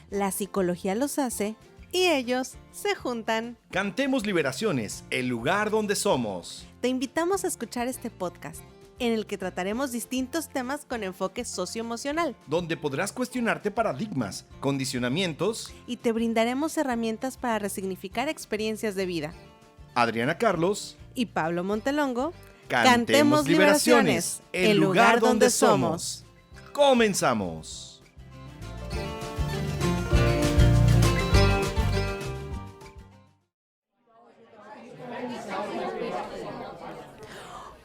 la psicología los hace y ellos se juntan. Cantemos Liberaciones, el lugar donde somos. Te invitamos a escuchar este podcast, en el que trataremos distintos temas con enfoque socioemocional. Donde podrás cuestionarte paradigmas, condicionamientos. Y te brindaremos herramientas para resignificar experiencias de vida. Adriana Carlos y Pablo Montelongo. Cantemos Liberaciones, el lugar donde somos. ¡Comenzamos!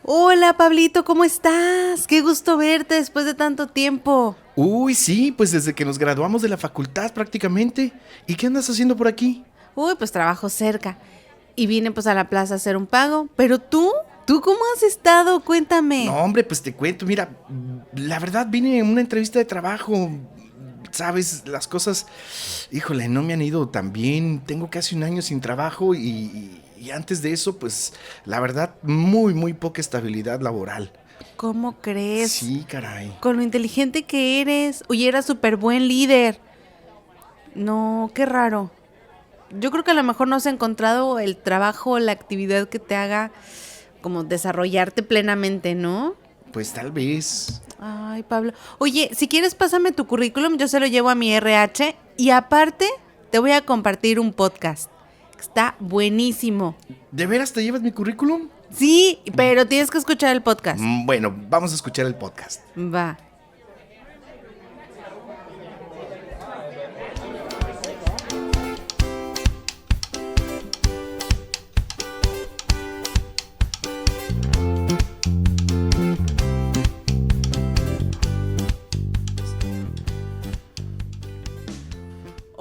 Hola Pablito, ¿cómo estás? Qué gusto verte después de tanto tiempo. Uy, sí, pues desde que nos graduamos de la facultad prácticamente. ¿Y qué andas haciendo por aquí? Uy, pues trabajo cerca. Y vine pues a la plaza a hacer un pago. Pero ¿tú cómo has estado? Cuéntame. No, hombre, pues te cuento. Mira, la verdad vine en una entrevista de trabajo. Sabes, las cosas, híjole, no me han ido tan bien. Tengo casi un año sin trabajo y antes de eso, pues, la verdad, muy poca estabilidad laboral. ¿Cómo crees? Sí, caray. Con lo inteligente que eres. Oye, eras súper buen líder. No, qué raro. Yo creo que a lo mejor no has encontrado el trabajo, la actividad que te haga como desarrollarte plenamente, ¿no? Pues tal vez. Ay, Pablo. Oye, si quieres pásame tu currículum, yo se lo llevo a mi RH y aparte te voy a compartir un podcast. Está buenísimo. ¿De veras te llevas mi currículum? Sí, pero tienes que escuchar el podcast. Bueno, vamos a escuchar el podcast. Va.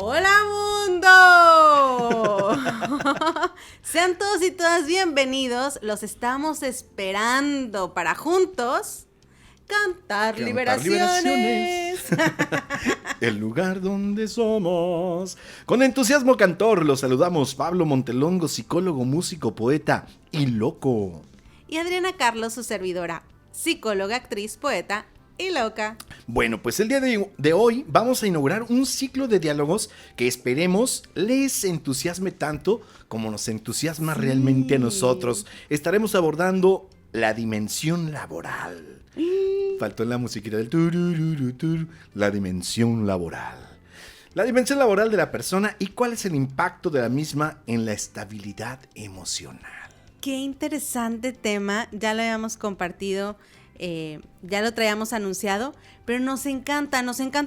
¡Hola, mundo! Sean todos y todas bienvenidos. Los estamos esperando para juntos cantar liberaciones. El lugar donde somos. Con entusiasmo cantor los saludamos Pablo Montelongo, psicólogo, músico, poeta y loco. Y Adriana Carlos, su servidora, psicóloga, actriz, poeta y loca. Bueno, pues el día de hoy vamos a inaugurar un ciclo de diálogos que esperemos les entusiasme tanto como nos entusiasma realmente a nosotros. Estaremos abordando la dimensión laboral. Faltó la musiquita del turururu, la dimensión laboral. La dimensión laboral de la persona y cuál es el impacto de la misma en la estabilidad emocional. Qué interesante tema, ya lo habíamos compartido. Ya lo traíamos anunciado, pero nos encanta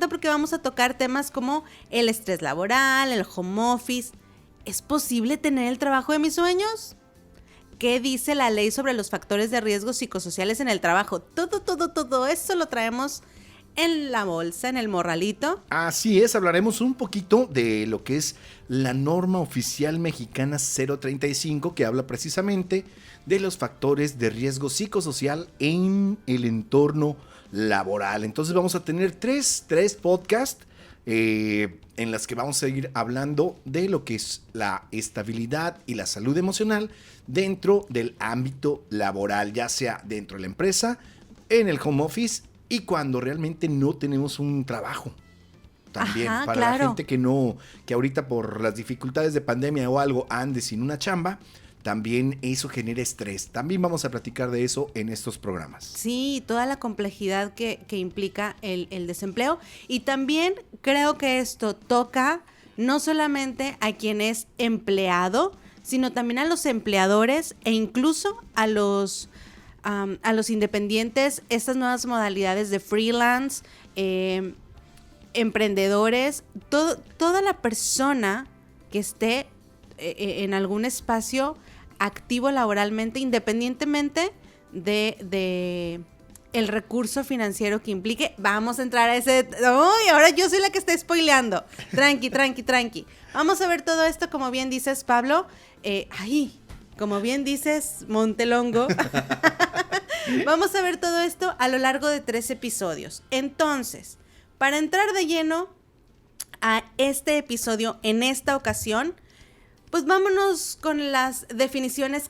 porque vamos a tocar temas como el estrés laboral, el home office. ¿Es posible tener el trabajo de mis sueños? ¿Qué dice la ley sobre los factores de riesgo psicosociales en el trabajo? Todo eso lo traemos en la bolsa, en el morralito. Así es, hablaremos un poquito de lo que es la norma oficial mexicana 035, que habla precisamente de los factores de riesgo psicosocial en el entorno laboral. Entonces vamos a tener tres podcasts en las que vamos a seguir hablando de lo que es la estabilidad y la salud emocional dentro del ámbito laboral, ya sea dentro de la empresa, en el home office y cuando realmente no tenemos un trabajo. También, ajá, para claro. La gente que ahorita por las dificultades de pandemia o algo ande sin una chamba, también eso genera estrés. También vamos a platicar de eso en estos programas. Sí, toda la complejidad que implica el desempleo. Y también creo que esto toca no solamente a quien es empleado, sino también a los empleadores e incluso a los independientes, estas nuevas modalidades de freelance, emprendedores, toda la persona que esté en algún espacio activo laboralmente, independientemente de el recurso financiero que implique. Vamos a entrar a ese... ¡Uy! Ahora yo soy la que está spoileando. Tranqui. Vamos a ver todo esto, como bien dices, Pablo. Como bien dices, Montelongo. Vamos a ver todo esto a lo largo de 3 episodios. Entonces, para entrar de lleno a este episodio en esta ocasión, pues vámonos con las definiciones.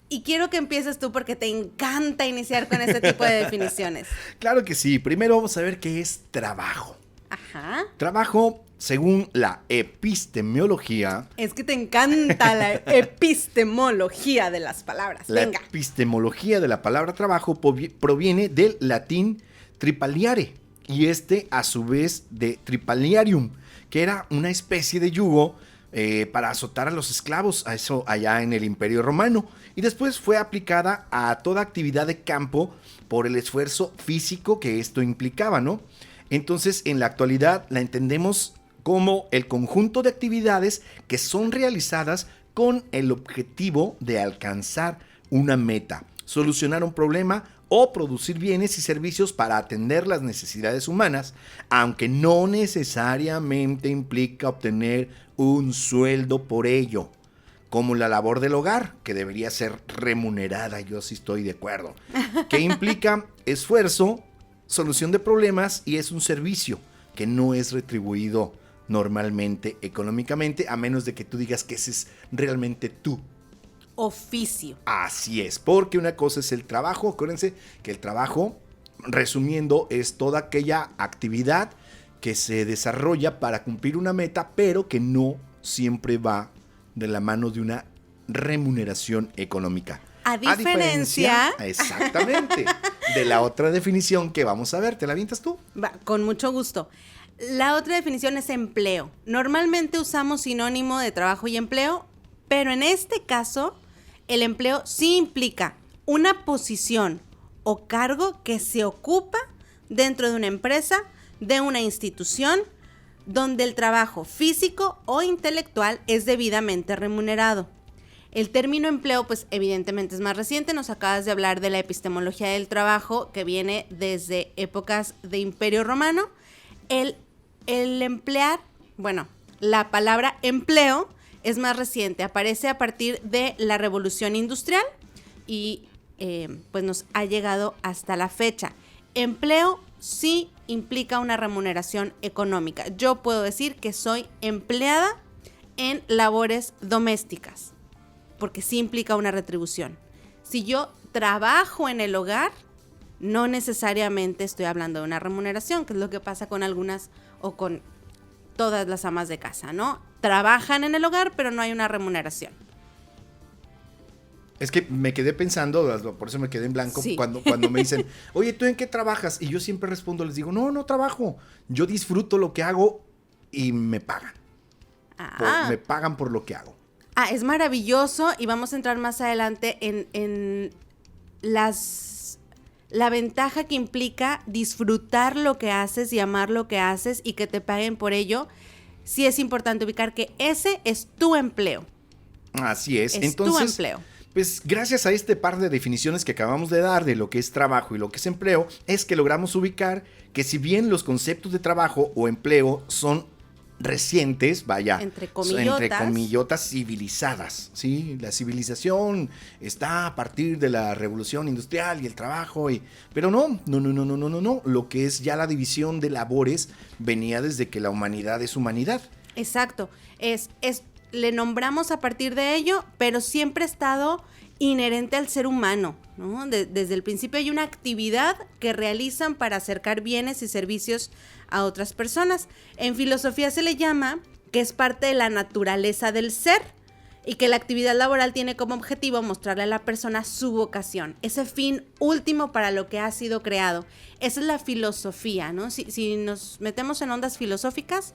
Y quiero que empieces tú porque te encanta iniciar con este tipo de definiciones. Claro que sí. Primero vamos a ver qué es trabajo. Ajá. Trabajo según la epistemología. Es que te encanta la epistemología de las palabras. La Venga. epistemología de la palabra trabajo proviene del latín tripaliare y a su vez de tripaliarium, que era una especie de yugo para azotar a los esclavos, a eso allá en el Imperio Romano, y después fue aplicada a toda actividad de campo por el esfuerzo físico que esto implicaba, ¿no? Entonces, en la actualidad la entendemos como el conjunto de actividades que son realizadas con el objetivo de alcanzar una meta, solucionar un problema o producir bienes y servicios para atender las necesidades humanas, aunque no necesariamente implica obtener un sueldo por ello, como la labor del hogar, que debería ser remunerada, yo sí estoy de acuerdo, que implica esfuerzo, solución de problemas y es un servicio que no es retribuido normalmente económicamente, a menos de que tú digas que ese es realmente tu oficio. Así es, porque una cosa es el trabajo. Acuérdense que el trabajo, resumiendo, es toda aquella actividad que se desarrolla para cumplir una meta, pero que no siempre va de la mano de una remuneración económica. A diferencia exactamente, de la otra definición que vamos a ver. ¿Te la avientas tú? Va, con mucho gusto. La otra definición es empleo. Normalmente usamos sinónimo de trabajo y empleo, pero en este caso, el empleo sí implica una posición o cargo que se ocupa dentro de una empresa, de una institución, donde el trabajo físico o intelectual es debidamente remunerado. El término empleo, pues evidentemente es más reciente. Nos acabas de hablar de la epistemología del trabajo, que viene desde épocas de Imperio Romano. El emplear, bueno, la palabra empleo es más reciente, aparece a partir de la Revolución Industrial y pues nos ha llegado hasta la fecha. Empleo sí implica una remuneración económica. Yo puedo decir que soy empleada en labores domésticas, porque sí implica una retribución. Si yo trabajo en el hogar, no necesariamente estoy hablando de una remuneración, que es lo que pasa con algunas o con todas las amas de casa, ¿no? Trabajan en el hogar, pero no hay una remuneración. Es que me quedé pensando, por eso me quedé en blanco, sí. cuando me dicen, oye, ¿tú en qué trabajas? Y yo siempre respondo, les digo, no trabajo. Yo disfruto lo que hago y me pagan. Me pagan por lo que hago. Es maravilloso y vamos a entrar más adelante en la ventaja que implica disfrutar lo que haces y amar lo que haces y que te paguen por ello. Sí es importante ubicar que ese es tu empleo. Así es. Entonces, tu empleo. Pues gracias a este par de definiciones que acabamos de dar de lo que es trabajo y lo que es empleo, es que logramos ubicar que si bien los conceptos de trabajo o empleo son recientes, entre comillotas civilizadas, ¿sí? La civilización está a partir de la revolución industrial y el trabajo, pero no, lo que es ya la división de labores venía desde que la humanidad es humanidad. Exacto, le nombramos a partir de ello, pero siempre ha estado inherente al ser humano, ¿no? Desde el principio hay una actividad que realizan para acercar bienes y servicios a otras personas. En filosofía se le llama que es parte de la naturaleza del ser y que la actividad laboral tiene como objetivo mostrarle a la persona su vocación, ese fin último para lo que ha sido creado. Esa es la filosofía, ¿no? Si nos metemos en ondas filosóficas,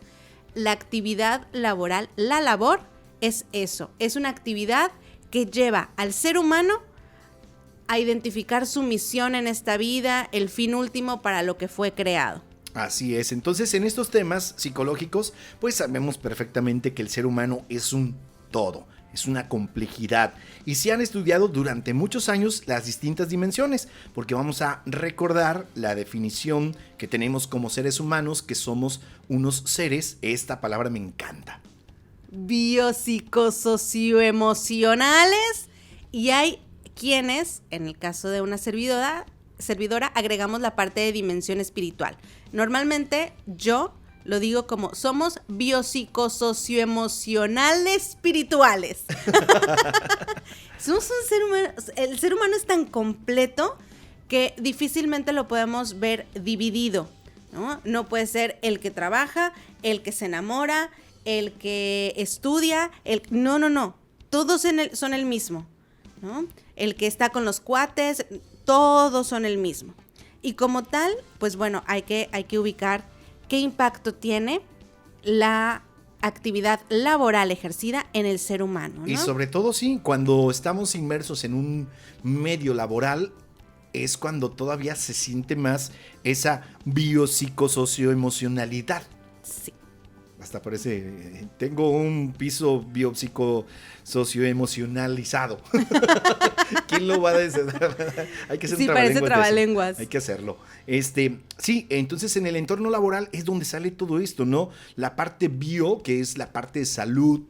la actividad laboral, la labor es eso, es una actividad que lleva al ser humano a identificar su misión en esta vida, el fin último para lo que fue creado. Así es, entonces en estos temas psicológicos, pues sabemos perfectamente que el ser humano es un todo, es una complejidad y se han estudiado durante muchos años las distintas dimensiones, porque vamos a recordar la definición que tenemos como seres humanos, que somos unos seres, esta palabra me encanta, biopsicosocioemocionales, y hay quienes, en el caso de una servidora, agregamos la parte de dimensión espiritual. Normalmente yo lo digo como somos biopsicosocioemocionales espirituales. Somos un ser humano, el ser humano es tan completo que difícilmente lo podemos ver dividido. ¿no? No puede ser el que trabaja, el que se enamora, el que estudia, no. Todos son el mismo, ¿no? El que está con los cuates, todos son el mismo. Y como tal, pues bueno, hay que ubicar qué impacto tiene la actividad laboral ejercida en el ser humano, ¿no? Y sobre todo, sí, cuando estamos inmersos en un medio laboral, es cuando todavía se siente más esa biopsicosocioemocionalidad. Sí. Hasta parece, tengo un piso biopsicosocioemocionalizado. ¿Quién lo va a decir? Hay que hacer sí, un parece trabalenguas. Hay que hacerlo. Sí, entonces en el entorno laboral es donde sale todo esto, ¿no? La parte bio, que es la parte de salud,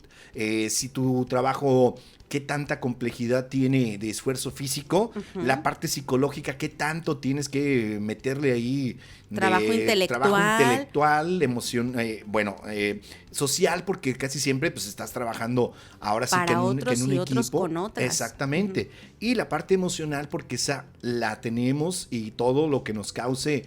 si tu trabajo, qué tanta complejidad tiene de esfuerzo físico, la parte psicológica, qué tanto tienes que meterle ahí trabajo intelectual, emoción, social, porque casi siempre pues estás trabajando ahora sí para que en un y equipo. Otros con otras. Exactamente. Y la parte emocional, porque esa la tenemos, y todo lo que nos cause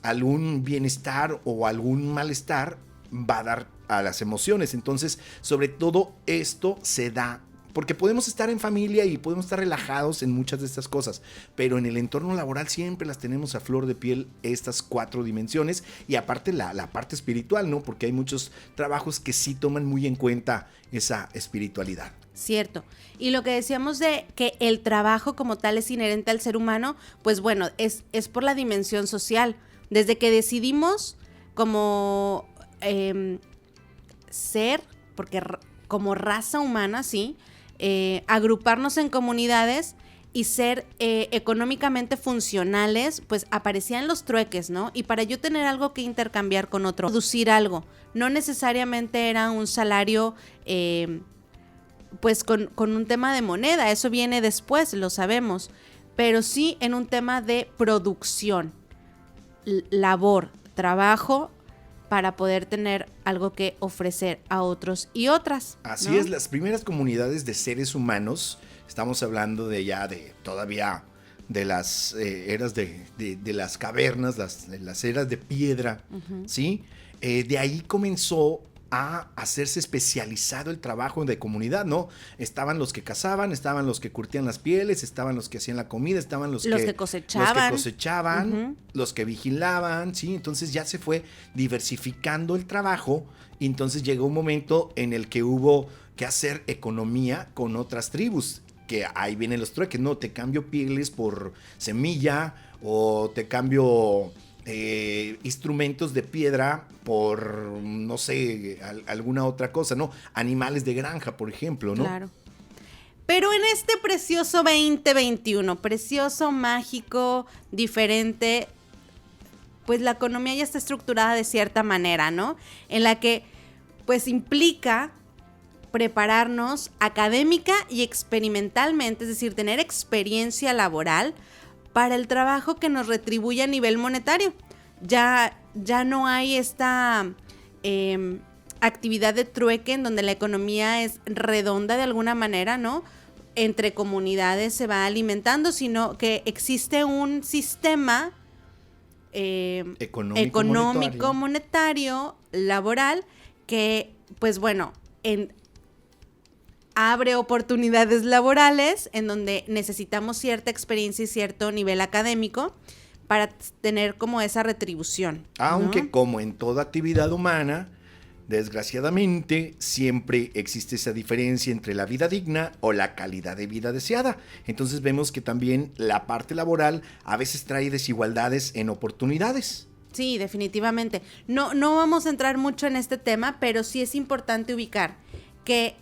algún bienestar o algún malestar va a dar a las emociones. Entonces, sobre todo esto se da porque podemos estar en familia y podemos estar relajados en muchas de estas cosas, pero en el entorno laboral siempre las tenemos a flor de piel, estas 4 dimensiones, y aparte la parte espiritual, ¿no? Porque hay muchos trabajos que sí toman muy en cuenta esa espiritualidad. Cierto. Y lo que decíamos de que el trabajo como tal es inherente al ser humano, pues bueno, es por la dimensión social. Desde que decidimos como ser, porque como raza humana, sí, agruparnos en comunidades y ser económicamente funcionales, pues aparecían los trueques, ¿no? Y para yo tener algo que intercambiar con otro, producir algo, no necesariamente era un salario pues con un tema de moneda, eso viene después, lo sabemos, pero sí en un tema de producción, labor, trabajo, para poder tener algo que ofrecer a otros y otras, ¿no? Así es, las primeras comunidades de seres humanos, estamos hablando de todavía de las eras de las cavernas, las eras de piedra, ¿sí? De ahí comenzó a hacerse especializado el trabajo de comunidad, ¿no? Estaban los que cazaban, estaban los que curtían las pieles, estaban los que hacían la comida, estaban los que cosechaban, los que vigilaban, ¿sí? Entonces ya se fue diversificando el trabajo, y entonces llegó un momento en el que hubo que hacer economía con otras tribus, que ahí vienen los trueques, ¿no? Te cambio pieles por semilla, o te cambio instrumentos de piedra por, no sé, alguna otra cosa, ¿no? Animales de granja, por ejemplo, ¿no? Claro. Pero en este precioso 2021, precioso, mágico, diferente, pues la economía ya está estructurada de cierta manera, ¿no? En la que, pues implica prepararnos académica y experimentalmente, es decir, tener experiencia laboral para el trabajo que nos retribuye a nivel monetario. Ya no hay esta actividad de trueque en donde la economía es redonda de alguna manera, ¿no? Entre comunidades se va alimentando, sino que existe un sistema económico, monetario, laboral, que, pues bueno, abre oportunidades laborales en donde necesitamos cierta experiencia y cierto nivel académico para tener como esa retribución, aunque, ¿no? Como en toda actividad humana, desgraciadamente siempre existe esa diferencia entre la vida digna o la calidad de vida deseada. Entonces vemos que también la parte laboral a veces trae desigualdades en oportunidades. Sí, definitivamente. No vamos a entrar mucho en este tema, pero sí es importante ubicar que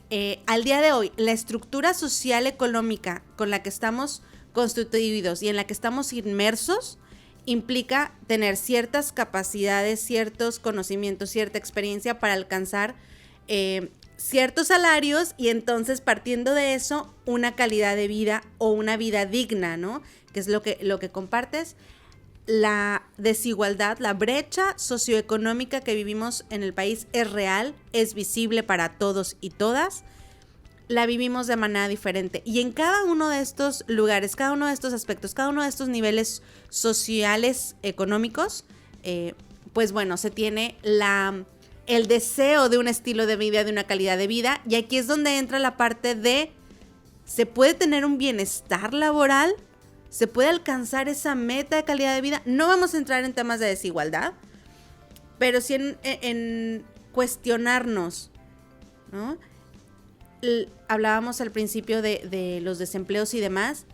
al día de hoy la estructura social económica con la que estamos constituidos y en la que estamos inmersos implica tener ciertas capacidades, ciertos conocimientos, cierta experiencia para alcanzar ciertos salarios, y entonces partiendo de eso una calidad de vida o una vida digna, ¿no? Que es lo que compartes. La desigualdad, la brecha socioeconómica que vivimos en el país es real, es visible para todos y todas. La vivimos de manera diferente. Y en cada uno de estos lugares, cada uno de estos aspectos, cada uno de estos niveles sociales, económicos, pues bueno, se tiene el deseo de un estilo de vida, de una calidad de vida, y aquí es donde entra la parte de, ¿se puede tener un bienestar laboral? ¿Se puede alcanzar esa meta de calidad de vida? No vamos a entrar en temas de desigualdad, pero sí en cuestionarnos, ¿no? Hablábamos al principio de los desempleos y demás.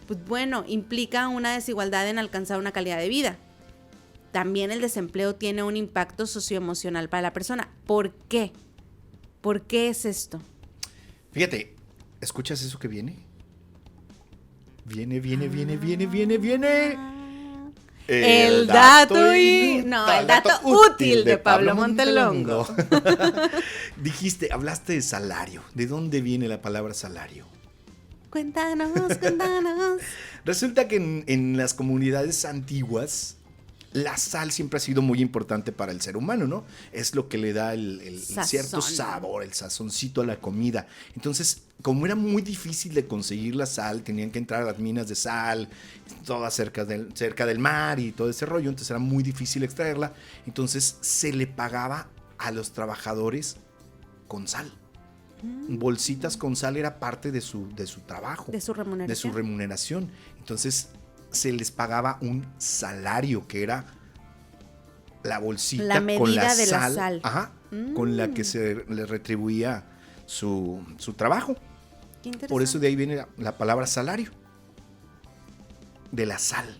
Pues bueno, implica una desigualdad en alcanzar una calidad de vida. También el desempleo tiene un impacto socioemocional para la persona. ¿Por qué? ¿Por qué es esto? Fíjate, ¿escuchas eso que viene? Viene. El dato útil de Pablo Montelongo. Hablaste de salario. ¿De dónde viene la palabra salario? Cuéntanos. Resulta que en las comunidades antiguas, la sal siempre ha sido muy importante para el ser humano, ¿no? Es lo que le da el cierto sabor, el sazoncito a la comida. Entonces, como era muy difícil de conseguir la sal, tenían que entrar a las minas de sal, todas cerca del mar y todo ese rollo, entonces era muy difícil extraerla. Entonces, se le pagaba a los trabajadores con sal. Bolsitas con sal era parte de su trabajo. De su remuneración. De su remuneración. Entonces, se les pagaba un salario, que era la bolsita la medida con la de sal, la sal. Ajá, con la que se le retribuía su trabajo. Qué interesante. Por eso de ahí viene la palabra salario, de la sal.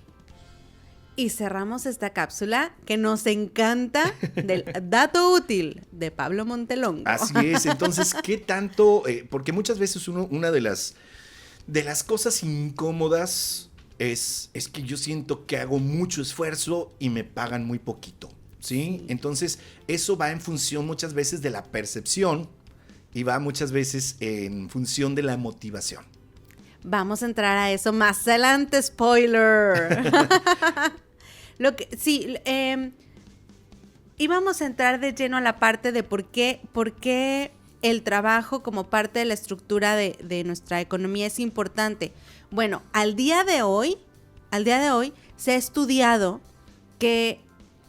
Y cerramos esta cápsula que nos encanta del dato útil de Pablo Montelongo. Así es. Entonces, ¿qué tanto? Porque muchas veces una de las cosas incómodas es que yo siento que hago mucho esfuerzo y me pagan muy poquito, ¿sí? Entonces, eso va en función muchas veces de la percepción y va muchas veces en función de la motivación. Vamos a entrar a eso más adelante, spoiler. Y vamos a entrar de lleno a la parte de por qué el trabajo como parte de la estructura de nuestra economía es importante. Bueno, al día de hoy se ha estudiado que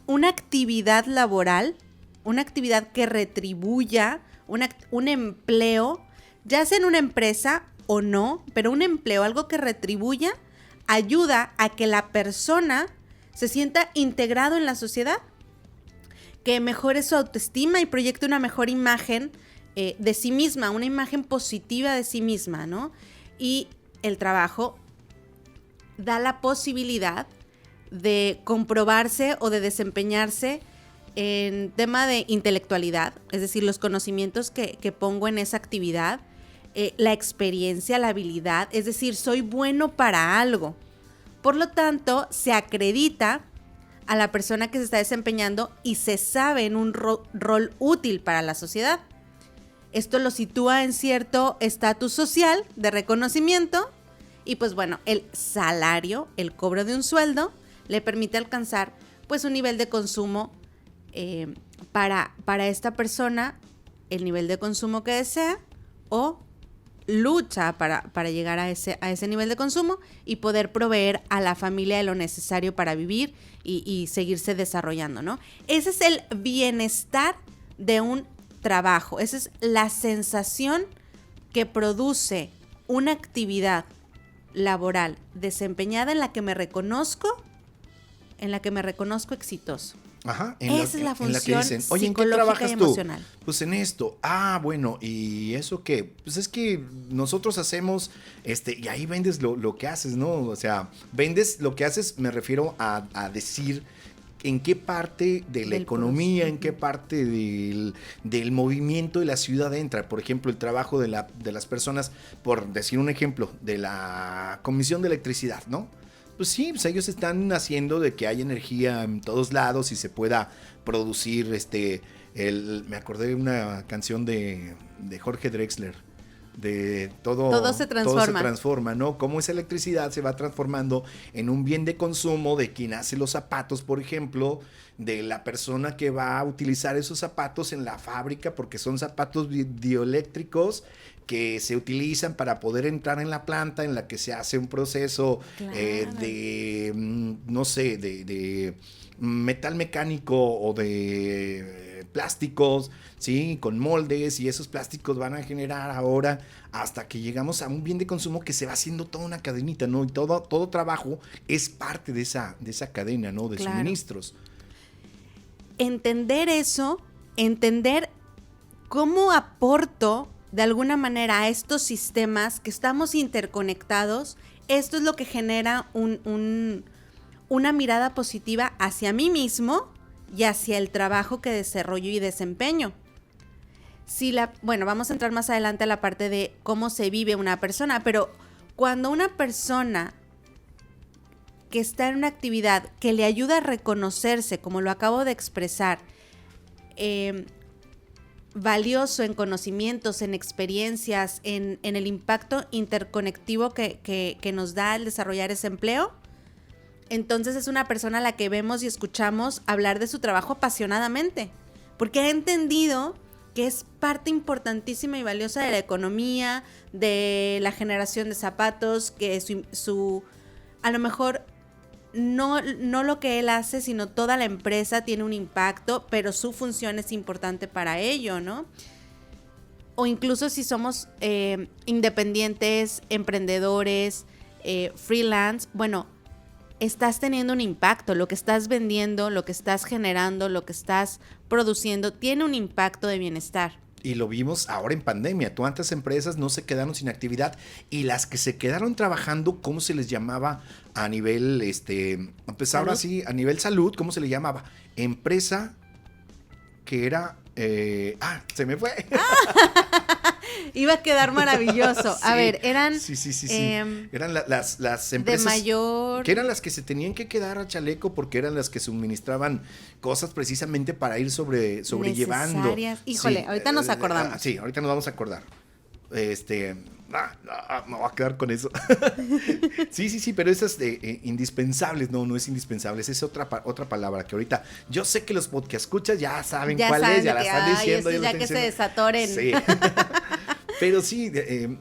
una actividad laboral, una actividad que retribuya un empleo, ya sea en una empresa o no, pero un empleo, algo que retribuya, ayuda a que la persona se sienta integrado en la sociedad, que mejore su autoestima y proyecte una mejor imagen de sí misma, una imagen positiva de sí misma, ¿no? Y el trabajo da la posibilidad de comprobarse o de desempeñarse en tema de intelectualidad, es decir, los conocimientos que pongo en esa actividad, la experiencia, la habilidad, es decir, soy bueno para algo. Por lo tanto, se acredita a la persona que se está desempeñando y se sabe en un rol útil para la sociedad. Esto lo sitúa en cierto estatus social de reconocimiento y pues bueno, el salario, el cobro de un sueldo, le permite alcanzar pues un nivel de consumo para esta persona, el nivel de consumo que desea o lucha para llegar a ese nivel de consumo y poder proveer a la familia de lo necesario para vivir y seguirse desarrollando, ¿no? Ese es el bienestar de un trabajo, esa es la sensación que produce una actividad laboral desempeñada en la que me reconozco exitoso. Ajá, esa es la función en la que dicen, oye, ¿en qué psicológica trabajas y tú? emocional. Pues en esto. Ah, bueno, ¿y eso qué? Pues es que nosotros hacemos, y ahí vendes lo que haces, ¿no? O sea, vendes lo que haces, me refiero a decir en qué parte de la economía, en qué parte del movimiento de la ciudad entra. Por ejemplo, el trabajo de las personas, por decir un ejemplo, de la Comisión de Electricidad, ¿no? Pues sí, pues ellos están haciendo de que haya energía en todos lados y se pueda producir, me acordé de una canción de Jorge Drexler, Todo se transforma. Todo se transforma, ¿no? Cómo esa electricidad se va transformando en un bien de consumo de quien hace los zapatos, por ejemplo, de la persona que va a utilizar esos zapatos en la fábrica, porque son zapatos dioeléctricos que se utilizan para poder entrar en la planta en la que se hace un proceso de, no sé, de metal mecánico o de plásticos, ¿sí? Con moldes, y esos plásticos van a generar ahora hasta que llegamos a un bien de consumo que se va haciendo toda una cadenita, ¿no? Y todo trabajo es parte de esa cadena, ¿no? De suministros. Entender eso, entender cómo aporto de alguna manera a estos sistemas que estamos interconectados, esto es lo que genera una mirada positiva hacia mí mismo y hacia el trabajo que desarrollo y desempeño. Bueno, vamos a entrar más adelante a la parte de cómo se vive una persona, pero cuando una persona que está en una actividad que le ayuda a reconocerse, como lo acabo de expresar, valioso en conocimientos, en experiencias, en el impacto interconectivo que nos da el desarrollar ese empleo, entonces es una persona a la que vemos y escuchamos hablar de su trabajo apasionadamente, porque ha entendido que es parte importantísima y valiosa de la economía, de la generación de zapatos, que a lo mejor no lo que él hace, sino toda la empresa tiene un impacto, pero su función es importante para ello, ¿no? O incluso si somos independientes, emprendedores, freelance, bueno, estás teniendo un impacto, lo que estás vendiendo, lo que estás generando, lo que estás produciendo, tiene un impacto de bienestar. Y lo vimos ahora en pandemia. ¿Cuántas empresas no se quedaron sin actividad? Y las que se quedaron trabajando, ¿cómo se les llamaba a nivel, pues ahora sí, a nivel salud, ¿cómo se le llamaba? Empresa que era, se me fue. Iba a quedar maravilloso. Sí, a ver, eran... Sí. Eran las empresas... De mayor... Que eran las que se tenían que quedar a chaleco porque eran las que suministraban cosas precisamente para ir sobrellevando. Necesarias. Híjole, sí, ahorita nos acordamos. Sí, ahorita nos vamos a acordar. Me voy a quedar con eso. Sí, pero esas indispensables, no es indispensables, es otra palabra que ahorita, yo sé que los podcast escuchas ya saben cuál es, ya la están diciendo. Ya que se desatoren. Sí. Pero sí,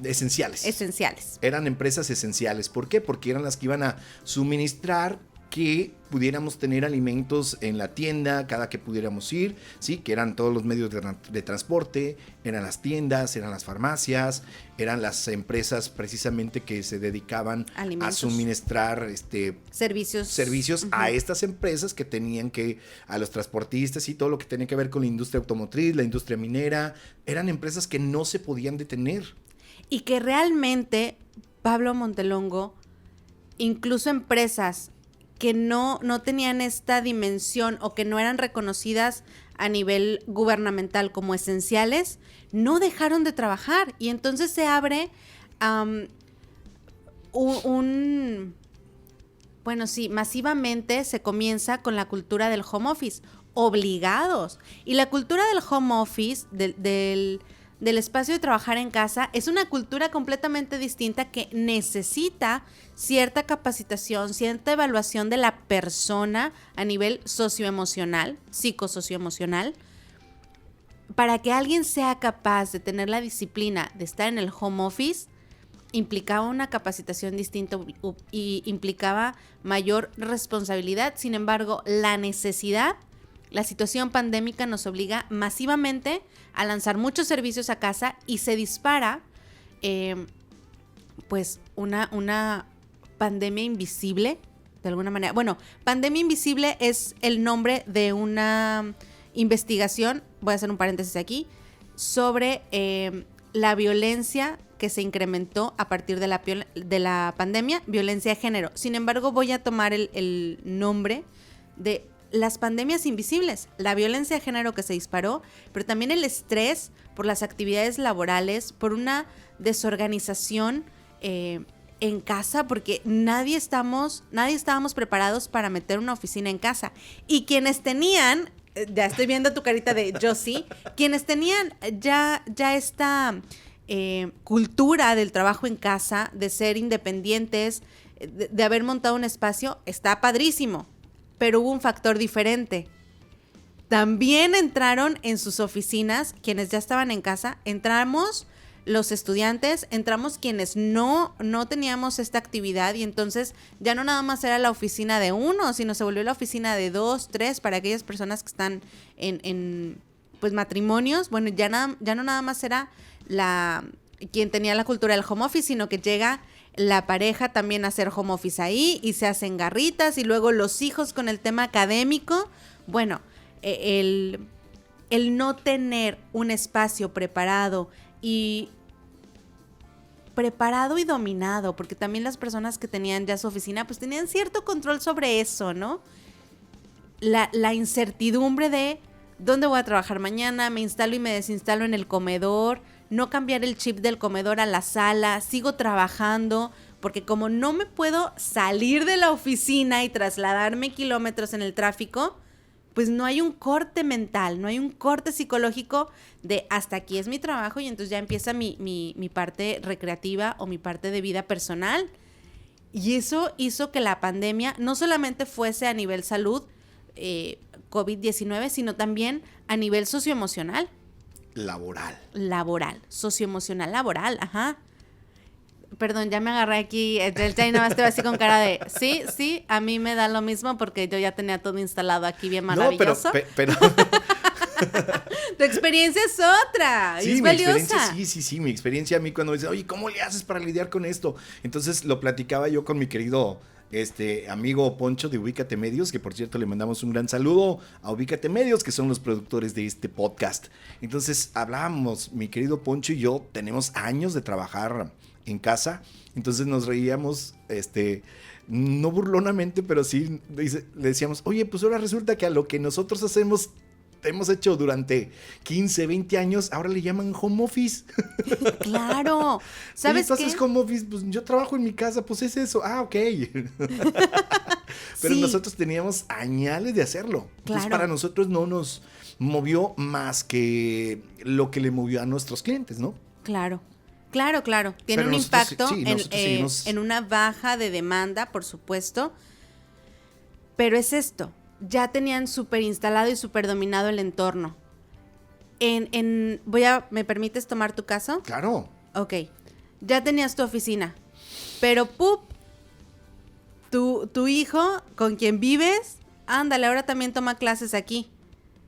esenciales. Esenciales. Eran empresas esenciales. ¿Por qué? Porque eran las que iban a suministrar que pudiéramos tener alimentos en la tienda cada que pudiéramos ir, ¿sí? Que eran todos los medios de transporte, eran las tiendas, eran las farmacias, eran las empresas precisamente que se dedicaban a suministrar servicios a estas empresas que tenían que, a los transportistas y todo lo que tenía que ver con la industria automotriz, la industria minera, eran empresas que no se podían detener. Y que realmente, Pablo Montelongo, incluso empresas que no tenían esta dimensión o que no eran reconocidas a nivel gubernamental como esenciales, no dejaron de trabajar. Y entonces se abre masivamente se comienza con la cultura del home office, obligados. Y la cultura del home office, del espacio de trabajar en casa, es una cultura completamente distinta que necesita cierta capacitación, cierta evaluación de la persona a nivel socioemocional, psicosocioemocional, para que alguien sea capaz de tener la disciplina de estar en el home office. Implicaba una capacitación distinta y implicaba mayor responsabilidad. Sin embargo, la situación pandémica nos obliga masivamente a lanzar muchos servicios a casa y se dispara pues una pandemia invisible, de alguna manera. Bueno, pandemia invisible es el nombre de una investigación, voy a hacer un paréntesis aquí, sobre la violencia que se incrementó a partir de la pandemia, violencia de género. Sin embargo, voy a tomar el nombre de las pandemias invisibles, la violencia de género que se disparó, pero también el estrés por las actividades laborales, por una desorganización en casa, porque nadie estábamos preparados para meter una oficina en casa. Y quienes tenían, ya estoy viendo tu carita de yo sí, quienes tenían ya esta cultura del trabajo en casa, de ser independientes, de haber montado un espacio, está padrísimo, pero hubo un factor diferente. También entraron en sus oficinas, quienes ya estaban en casa, entramos los estudiantes, entramos quienes no teníamos esta actividad, y entonces ya no nada más era la oficina de uno, sino se volvió la oficina de 2, 3 para aquellas personas que están en pues matrimonios. Bueno, ya no nada más era quien tenía la cultura del home office, sino que llega la pareja también a hacer home office ahí y se hacen garritas, y luego los hijos con el tema académico. Bueno, el no tener un espacio preparado y dominado, porque también las personas que tenían ya su oficina pues tenían cierto control sobre eso, ¿no? La incertidumbre de dónde voy a trabajar mañana, me instalo y me desinstalo en el comedor, no cambiar el chip del comedor a la sala, sigo trabajando, porque como no me puedo salir de la oficina y trasladarme kilómetros en el tráfico, pues no hay un corte mental, no hay un corte psicológico de hasta aquí es mi trabajo, y entonces ya empieza mi parte recreativa o mi parte de vida personal. Y eso hizo que la pandemia no solamente fuese a nivel salud, COVID-19, sino también a nivel socioemocional. Laboral, socioemocional, laboral, ajá. Perdón, ya me agarré aquí, ya nada más te veo así con cara de, sí, a mí me da lo mismo porque yo ya tenía todo instalado aquí bien maravilloso. No, pero tu experiencia es otra, sí, es valiosa. Sí, mi experiencia a mí cuando me dicen, oye, ¿cómo le haces para lidiar con esto? Entonces lo platicaba yo con mi querido amigo Poncho de Ubícate Medios, que por cierto le mandamos un gran saludo a Ubícate Medios, que son los productores de este podcast. Entonces hablábamos, mi querido Poncho y yo tenemos años de trabajar en casa, entonces nos reíamos, no burlonamente, pero sí le decíamos, oye, pues ahora resulta que a lo que nosotros hemos hecho durante 15, 20 años, ahora le llaman home office. Claro. ¿Sabes qué? Entonces home office, pues yo trabajo en mi casa, pues es eso. Ah, ok. Pero sí, nosotros teníamos añales de hacerlo. Claro. Entonces para nosotros no nos movió más que lo que le movió a nuestros clientes, ¿no? Claro. Tiene un impacto en una baja de demanda, por supuesto. Pero es esto. Ya tenían súper instalado y súper dominado el entorno. ¿Me permites tomar tu caso? Claro. Ok. Ya tenías tu oficina. Pero tu hijo con quien vives, ándale, ahora también toma clases aquí.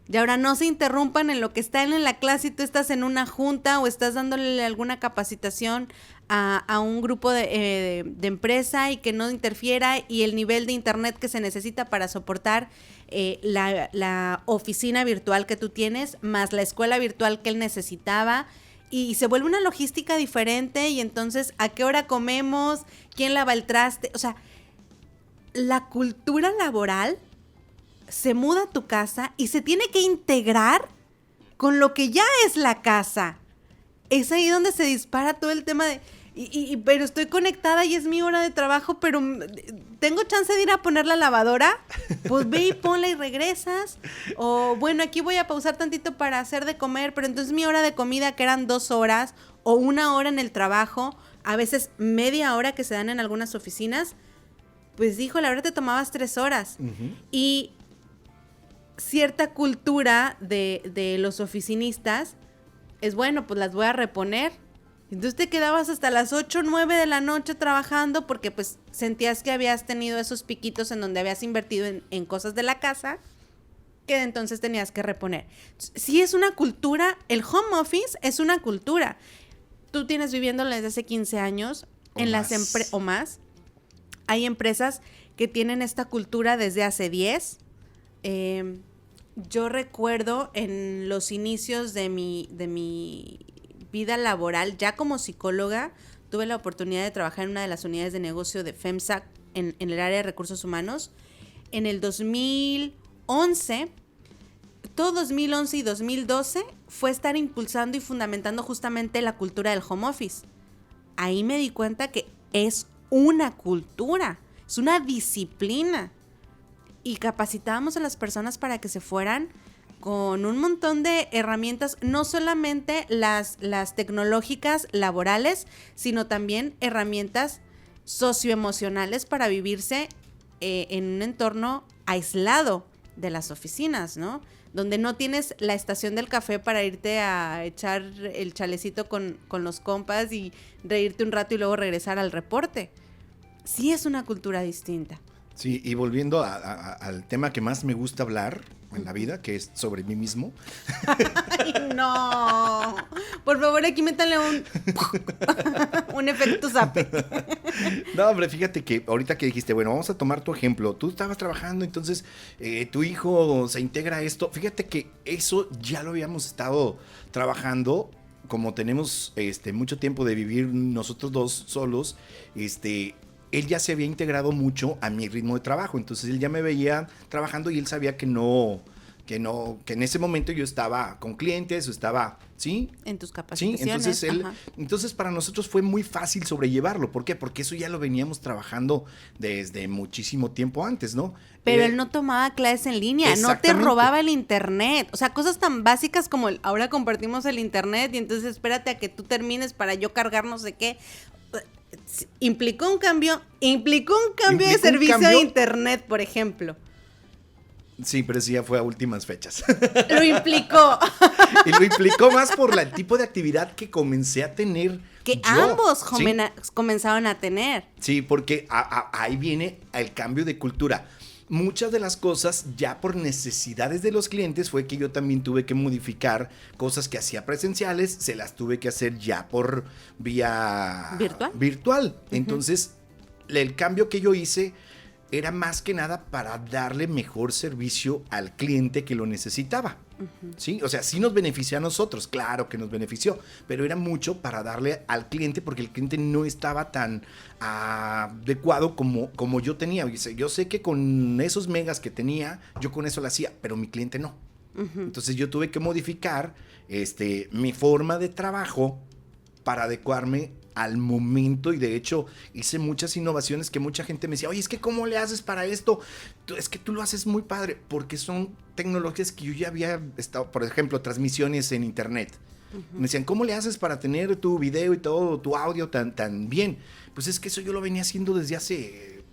Y ahora no se interrumpan en lo que están en la clase y tú estás en una junta o estás dándole alguna capacitación a un grupo de empresa, y que no interfiera, y el nivel de internet que se necesita para soportar la oficina virtual que tú tienes, más la escuela virtual que él necesitaba, y se vuelve una logística diferente. Y entonces, ¿a qué hora comemos? ¿Quién lava el traste? O sea, la cultura laboral se muda a tu casa y se tiene que integrar con lo que ya es la casa. Es ahí donde se dispara todo el tema de, pero estoy conectada y es mi hora de trabajo, pero ¿tengo chance de ir a poner la lavadora? Pues ve y ponla y regresas. O bueno, aquí voy a pausar tantito para hacer de comer, pero entonces mi hora de comida, que eran 2 horas o 1 hora en el trabajo, a veces media hora que se dan en algunas oficinas, pues híjole, ahora te tomabas 3 horas. Uh-huh. Y cierta cultura de los oficinistas es, bueno, pues las voy a reponer. Entonces te quedabas hasta las 8 o 9 de la noche trabajando, porque pues sentías que habías tenido esos piquitos en donde habías invertido en cosas de la casa, que entonces tenías que reponer. Sí, es una cultura, el home office es una cultura. Tú tienes viviéndolo desde hace 15 años o más. Hay empresas que tienen esta cultura desde hace 10. Yo recuerdo en los inicios de mi vida laboral, ya como psicóloga, tuve la oportunidad de trabajar en una de las unidades de negocio de FEMSA en el área de recursos humanos. En el 2011, todo 2011 y 2012 fue estar impulsando y fundamentando justamente la cultura del home office. Ahí me di cuenta que es una cultura, es una disciplina. Y capacitábamos a las personas para que se fueran con un montón de herramientas, no solamente las tecnológicas laborales, sino también herramientas socioemocionales para vivirse en un entorno aislado de las oficinas, ¿no? Donde no tienes la estación del café para irte a echar el chalecito con los compas y reírte un rato y luego regresar al reporte. Sí es una cultura distinta. Sí, y volviendo al tema que más me gusta hablar en la vida, que es sobre mí mismo. ¡Ay, no! Por favor, aquí métale un efecto zape. No, hombre, fíjate que ahorita que dijiste, bueno, vamos a tomar tu ejemplo. Tú estabas trabajando, entonces tu hijo se integra a esto. Fíjate que eso ya lo habíamos estado trabajando. Como tenemos mucho tiempo de vivir nosotros dos solos, él ya se había integrado mucho a mi ritmo de trabajo. Entonces él ya me veía trabajando y él sabía que en ese momento yo estaba con clientes o estaba, ¿sí? En tus capacitaciones. Sí, entonces para nosotros fue muy fácil sobrellevarlo. ¿Por qué? Porque eso ya lo veníamos trabajando desde muchísimo tiempo antes, ¿no? Pero él no tomaba clases en línea, no te robaba el internet. O sea, cosas tan básicas como ahora compartimos el internet y entonces espérate a que tú termines para yo cargar no sé qué. Implicó un cambio de servicio de internet, por ejemplo. Sí, pero sí ya fue a últimas fechas. Lo implicó. Y lo implicó más por el tipo de actividad que comencé a tener. Que ambos comenzaron a tener. Sí, porque ahí viene el cambio de cultura. Muchas de las cosas ya por necesidades de los clientes fue que yo también tuve que modificar cosas que hacía presenciales, se las tuve que hacer ya por vía virtual. Entonces, el cambio que yo hice era más que nada para darle mejor servicio al cliente que lo necesitaba. ¿Sí? O sea, sí nos benefició a nosotros, claro que nos benefició, pero era mucho para darle al cliente porque el cliente no estaba tan adecuado como yo tenía. Yo sé que con esos megas que tenía, yo con eso lo hacía, pero mi cliente no. Entonces yo tuve que modificar mi forma de trabajo para adecuarme al momento, y de hecho hice muchas innovaciones que mucha gente me decía, oye, es que ¿cómo le haces para esto? Es que tú lo haces muy padre, porque son tecnologías que yo ya había estado, por ejemplo, transmisiones en internet. Me decían, ¿cómo le haces para tener tu video y todo, tu audio tan bien? Pues es que eso yo lo venía haciendo desde hace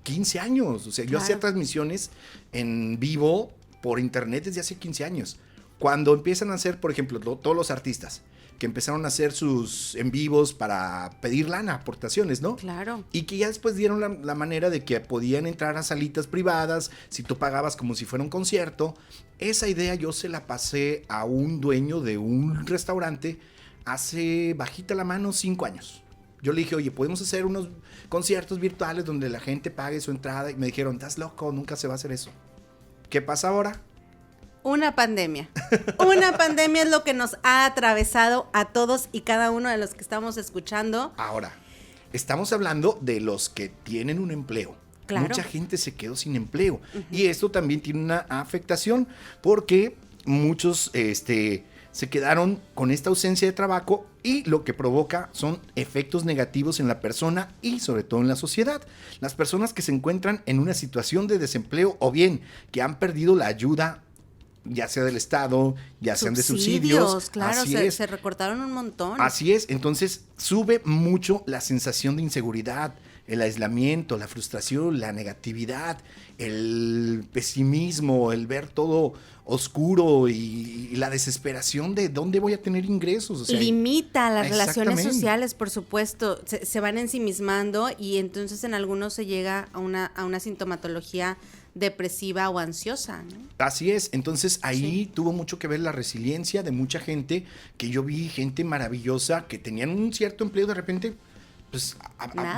15 años, o sea, yo hacía transmisiones en vivo por internet desde hace 15 años. Cuando empiezan a hacer, por ejemplo, todos los artistas que empezaron a hacer sus en vivos para pedir lana, aportaciones, ¿no? Claro. Y que ya después dieron la manera de que podían entrar a salitas privadas, si tú pagabas como si fuera un concierto. Esa idea yo se la pasé a un dueño de un restaurante hace, bajita la mano, 5 años. Yo le dije, oye, podemos hacer unos conciertos virtuales donde la gente pague su entrada. Y me dijeron, estás loco, nunca se va a hacer eso. ¿Qué pasa ahora? Una pandemia. Una pandemia es lo que nos ha atravesado a todos y cada uno de los que estamos escuchando. Ahora, estamos hablando de los que tienen un empleo. Claro. Mucha gente se quedó sin empleo. Y esto también tiene una afectación porque muchos se quedaron con esta ausencia de trabajo y lo que provoca son efectos negativos en la persona y sobre todo en la sociedad. Las personas que se encuentran en una situación de desempleo o bien que han perdido la ayuda, ya sea del Estado, ya sean de subsidios. Claro, se recortaron un montón. Así es, entonces sube mucho la sensación de inseguridad, el aislamiento, la frustración, la negatividad, el pesimismo, el ver todo oscuro y la desesperación de dónde voy a tener ingresos. O sea, limita las relaciones sociales, por supuesto, se van ensimismando y entonces en algunos se llega a una sintomatología depresiva o ansiosa, ¿no? Así es, entonces ahí tuvo mucho que ver la resiliencia de mucha gente, que yo vi gente maravillosa que tenían un cierto empleo de repente, pues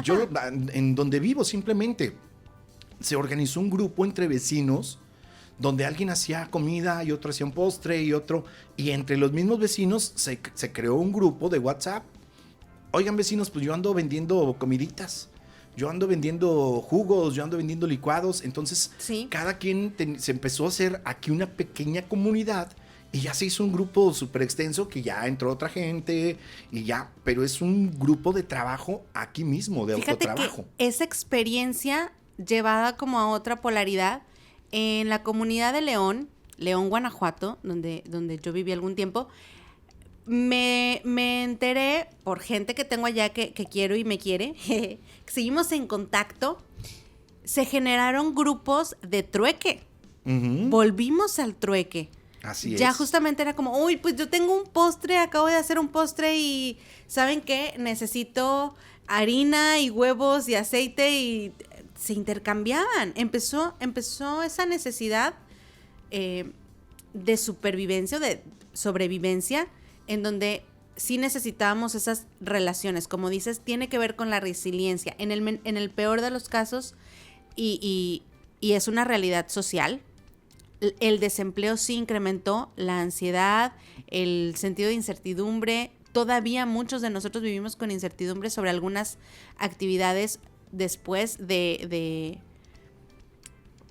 yo en donde vivo simplemente se organizó un grupo entre vecinos donde alguien hacía comida y otro hacía un postre y entre los mismos vecinos se creó un grupo de WhatsApp. Oigan, vecinos, pues yo ando vendiendo comiditas. Yo ando vendiendo jugos, yo ando vendiendo licuados. Entonces, cada quien se empezó a hacer aquí una pequeña comunidad y ya se hizo un grupo súper extenso que ya entró otra gente y ya, pero es un grupo de trabajo aquí mismo, de autotrabajo. Que esa experiencia llevada como a otra polaridad, en la comunidad de León León, Guanajuato, donde yo viví algún tiempo, me enteré por gente que tengo allá que quiero y me quiere, que seguimos en contacto, se generaron grupos de trueque. Ujú. Volvimos al trueque. Así Ya es. justamente era como, uy, pues yo tengo un postre, acabo de hacer un postre y ¿saben qué? Necesito harina y huevos y aceite y se intercambiaban. Empezó esa necesidad de supervivencia o de sobrevivencia en donde sí necesitábamos esas relaciones. Como dices, tiene que ver con la resiliencia. En el peor de los casos, y es una realidad social, el desempleo sí incrementó la ansiedad, el sentido de incertidumbre. Todavía muchos de nosotros vivimos con incertidumbre sobre algunas actividades después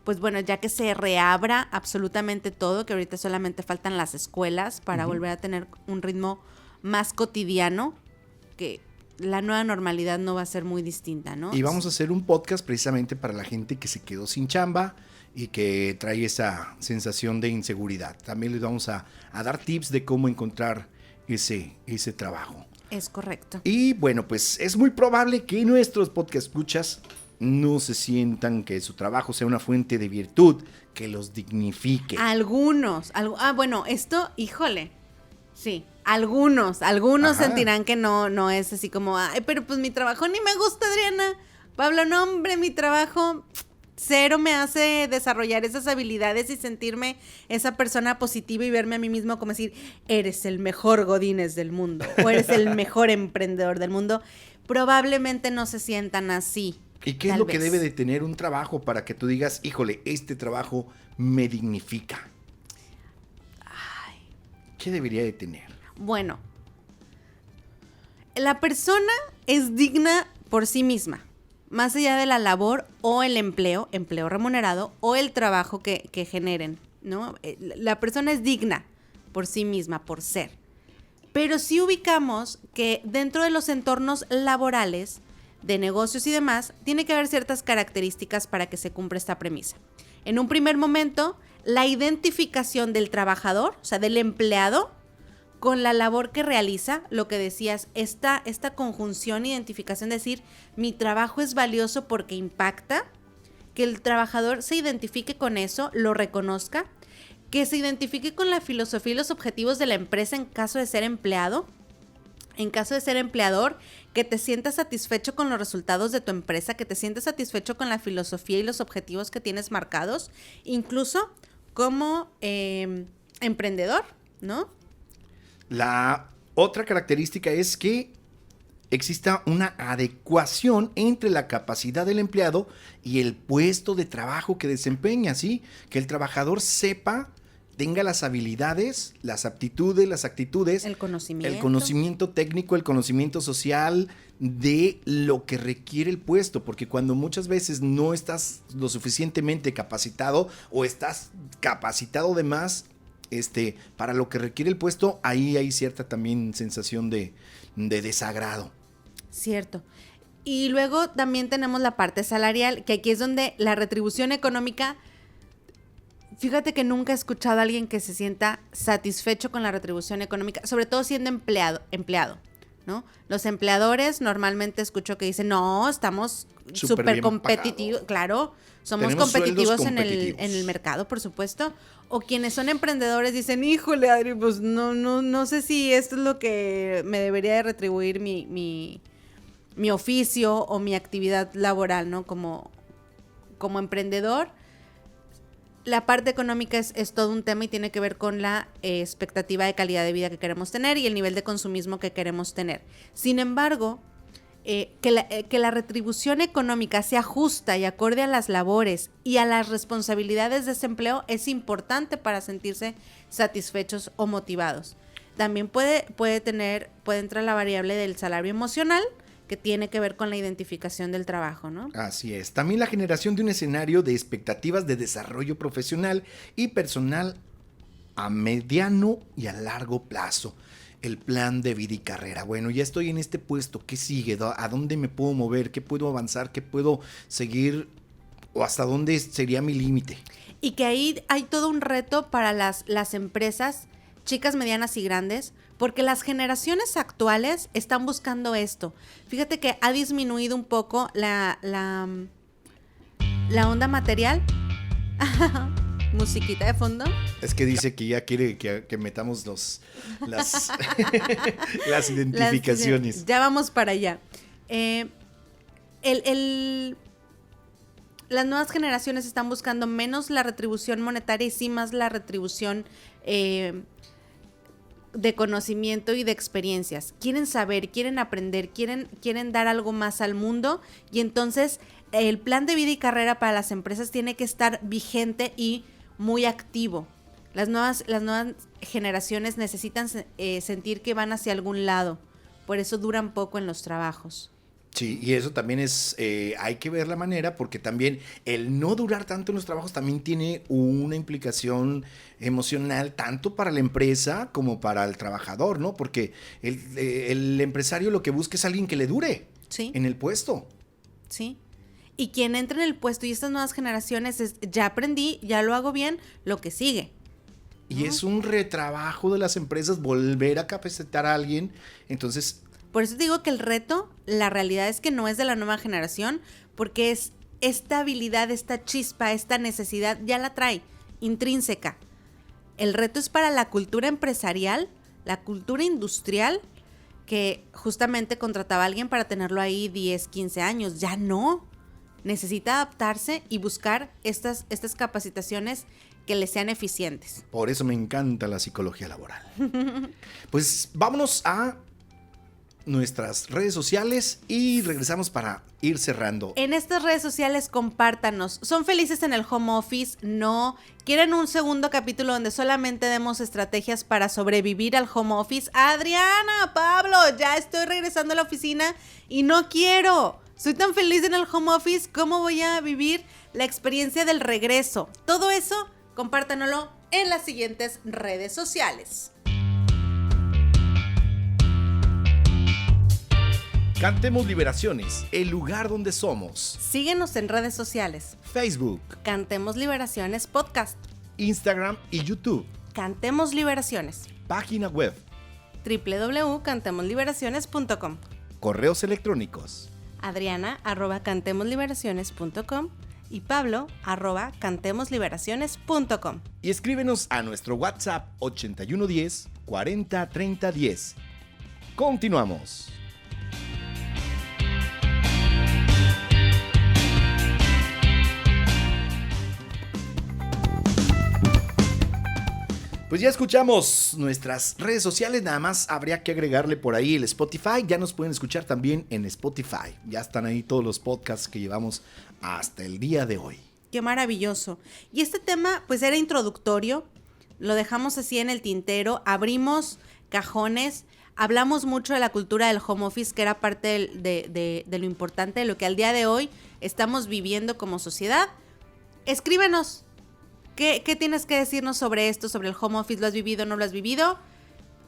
pues bueno, ya que se reabra absolutamente todo, que ahorita solamente faltan las escuelas para volver a tener un ritmo más cotidiano, que la nueva normalidad no va a ser muy distinta, ¿no? Y vamos a hacer un podcast precisamente para la gente que se quedó sin chamba y que trae esa sensación de inseguridad. También les vamos a dar tips de cómo encontrar ese trabajo. Es correcto. Y bueno, pues es muy probable que nuestros podcast escuchas no se sientan que su trabajo sea una fuente de virtud que los dignifique. Bueno, esto, híjole, sí, algunos Ajá. sentirán que no es así como, ay, pero pues mi trabajo ni me gusta, Adriana. Pablo, no, hombre, mi trabajo cero me hace desarrollar esas habilidades y sentirme esa persona positiva y verme a mí mismo como decir, eres el mejor Godínez del mundo o eres el mejor emprendedor del mundo. Probablemente no se sientan así. ¿Y qué es lo que debe de tener un trabajo para que tú digas, híjole, este trabajo me dignifica? ¿Qué debería de tener? Bueno, la persona es digna por sí misma, más allá de la labor o el empleo remunerado o el trabajo que generen, ¿no? La persona es digna por sí misma, por ser. Pero sí ubicamos que dentro de los entornos laborales, de negocios y demás, tiene que haber ciertas características para que se cumpla esta premisa. En un primer momento, la identificación del trabajador, o sea, del empleado, con la labor que realiza, lo que decías, esta conjunción, identificación, decir, mi trabajo es valioso porque impacta, que el trabajador se identifique con eso, lo reconozca, que se identifique con la filosofía y los objetivos de la empresa en caso de ser empleado. En caso de ser empleador, que te sientas satisfecho con los resultados de tu empresa, que te sientas satisfecho con la filosofía y los objetivos que tienes marcados, incluso como emprendedor, ¿no? La otra característica es que exista una adecuación entre la capacidad del empleado y el puesto de trabajo que desempeña, ¿sí? Que el trabajador sepa, tenga las habilidades, las aptitudes, las actitudes, el conocimiento técnico, el conocimiento social de lo que requiere el puesto, porque cuando muchas veces no estás lo suficientemente capacitado o estás capacitado de más para lo que requiere el puesto, ahí hay cierta también sensación de desagrado. Cierto. Y luego también tenemos la parte salarial, que aquí es donde la retribución económica. Fíjate que nunca he escuchado a alguien que se sienta satisfecho con la retribución económica, sobre todo siendo empleado, ¿no? Los empleadores normalmente escucho que dicen, no, estamos súper competitivos, claro, somos competitivos en el mercado, por supuesto. O quienes son emprendedores dicen, híjole, Adri, pues no sé si esto es lo que me debería de retribuir mi oficio o mi actividad laboral, ¿no? Como emprendedor. La parte económica es todo un tema y tiene que ver con la expectativa de calidad de vida que queremos tener y el nivel de consumismo que queremos tener. Sin embargo, que la retribución económica sea justa y acorde a las labores y a las responsabilidades de ese empleo es importante para sentirse satisfechos o motivados. También puede entrar la variable del salario emocional, que tiene que ver con la identificación del trabajo, ¿no? Así es. También la generación de un escenario de expectativas de desarrollo profesional y personal a mediano y a largo plazo. El plan de vida y carrera. Bueno, ya estoy en este puesto. ¿Qué sigue? ¿A dónde me puedo mover? ¿Qué puedo avanzar? ¿Qué puedo seguir? ¿O hasta dónde sería mi límite? Y que ahí hay todo un reto para las empresas, chicas, medianas y grandes, porque las generaciones actuales están buscando esto. Fíjate que ha disminuido un poco la onda material. Musiquita de fondo. Es que dice que ya quiere que metamos las identificaciones. Ya vamos para allá. Las nuevas generaciones están buscando menos la retribución monetaria y sí más la retribución de conocimiento y de experiencias. Quieren saber, quieren aprender, quieren dar algo más al mundo, y entonces el plan de vida y carrera para las empresas tiene que estar vigente y muy activo. Las nuevas generaciones necesitan sentir que van hacia algún lado, por eso duran poco en los trabajos. Sí, y eso también es, hay que ver la manera, porque también el no durar tanto en los trabajos también tiene una implicación emocional, tanto para la empresa como para el trabajador, ¿no? Porque el empresario lo que busca es alguien que le dure en el puesto. Sí. Y quien entra en el puesto y estas nuevas generaciones es, ya aprendí, ya lo hago bien, lo que sigue. Y es un retrabajo de las empresas volver a capacitar a alguien, entonces... Por eso te digo que el reto, la realidad es que no es de la nueva generación, porque es esta habilidad, esta chispa, esta necesidad, ya la trae, intrínseca. El reto es para la cultura empresarial, la cultura industrial, que justamente contrataba a alguien para tenerlo ahí 10, 15 años. Ya no. Necesita adaptarse y buscar estas capacitaciones que le sean eficientes. Por eso me encanta la psicología laboral. Pues vámonos a nuestras redes sociales y regresamos para ir cerrando. En estas redes sociales compártanos. ¿Son felices en el home office? No. ¿Quieren un segundo capítulo donde solamente demos estrategias para sobrevivir al home office? Adriana, Pablo, ya estoy regresando a la oficina y no quiero. Soy tan feliz en el home office, ¿cómo voy a vivir la experiencia del regreso? Todo eso, compártanoslo en las siguientes redes sociales. Cantemos Liberaciones, el lugar donde somos. Síguenos en redes sociales. Facebook, Cantemos Liberaciones Podcast. Instagram y YouTube. Cantemos Liberaciones. Página web. www.cantemosliberaciones.com. Correos electrónicos. Adriana@cantemosliberaciones.com y Pablo@cantemosliberaciones.com. Y escríbenos a nuestro WhatsApp 8110 40 30 10. Continuamos. Pues ya escuchamos nuestras redes sociales, nada más habría que agregarle por ahí el Spotify. Ya nos pueden escuchar también en Spotify. Ya están ahí todos los podcasts que llevamos hasta el día de hoy. Qué maravilloso. Y este tema pues era introductorio, lo dejamos así en el tintero, abrimos cajones, hablamos mucho de la cultura del home office, que era parte de lo importante, de lo que al día de hoy estamos viviendo como sociedad. Escríbenos. ¿Qué tienes que decirnos sobre esto, sobre el home office? ¿Lo has vivido o no lo has vivido?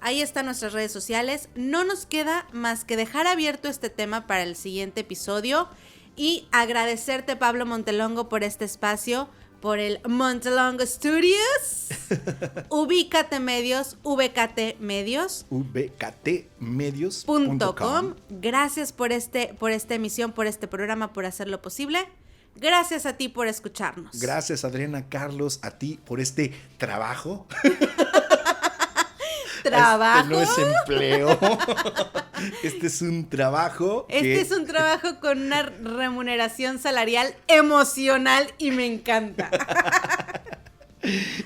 Ahí están nuestras redes sociales. No nos queda más que dejar abierto este tema para el siguiente episodio y agradecerte, Pablo Montelongo, por este espacio, por el Montelongo Studios. Ubícate Medios, VKT Medios. VKTmedios.com. Gracias por esta emisión, por este programa, por hacerlo posible. Gracias a ti por escucharnos. Gracias, Adriana, Carlos, a ti por este trabajo. ¿Trabajo? No es empleo. Este es un trabajo. Es un trabajo con una remuneración salarial emocional y me encanta.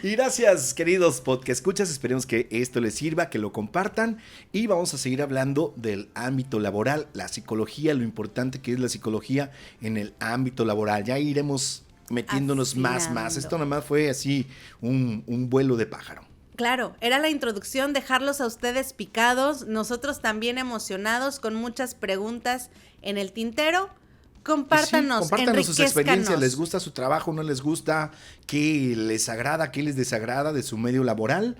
Y gracias, queridos podcast escuchas. Esperemos que esto les sirva, que lo compartan. Y vamos a seguir hablando del ámbito laboral, la psicología, lo importante que es la psicología en el ámbito laboral. Ya iremos metiéndonos más. Esto nada más fue así un vuelo de pájaro. Claro, era la introducción, dejarlos a ustedes picados, nosotros también emocionados, con muchas preguntas en el tintero. Compártanos, sí, compártanos sus experiencias, ¿les gusta su trabajo, no les gusta? ¿Qué les agrada, qué les desagrada de su medio laboral?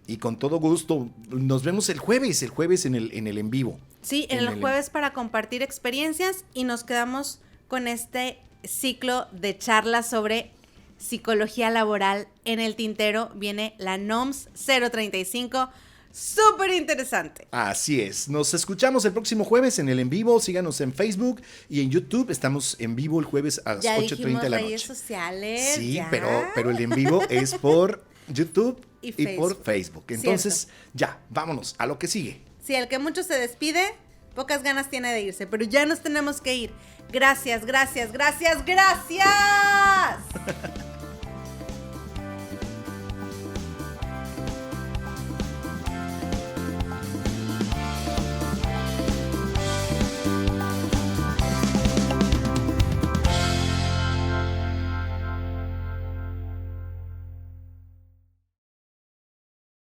Y con todo gusto, nos vemos el jueves en el en vivo. Sí, en el jueves para compartir experiencias y nos quedamos con este ciclo de charlas sobre psicología laboral en el tintero. Viene la NOMS 035. Súper interesante. Así es. Nos escuchamos el próximo jueves en el en vivo. Síganos en Facebook y en YouTube. Estamos en vivo el jueves a las 8:30 de la noche. Redes sociales. Sí, ya. pero el en vivo es por YouTube y Facebook. por Facebook. Entonces, ya, vámonos a lo que sigue. Si el que mucho se despide, pocas ganas tiene de irse, pero ya nos tenemos que ir. Gracias, gracias, gracias, gracias.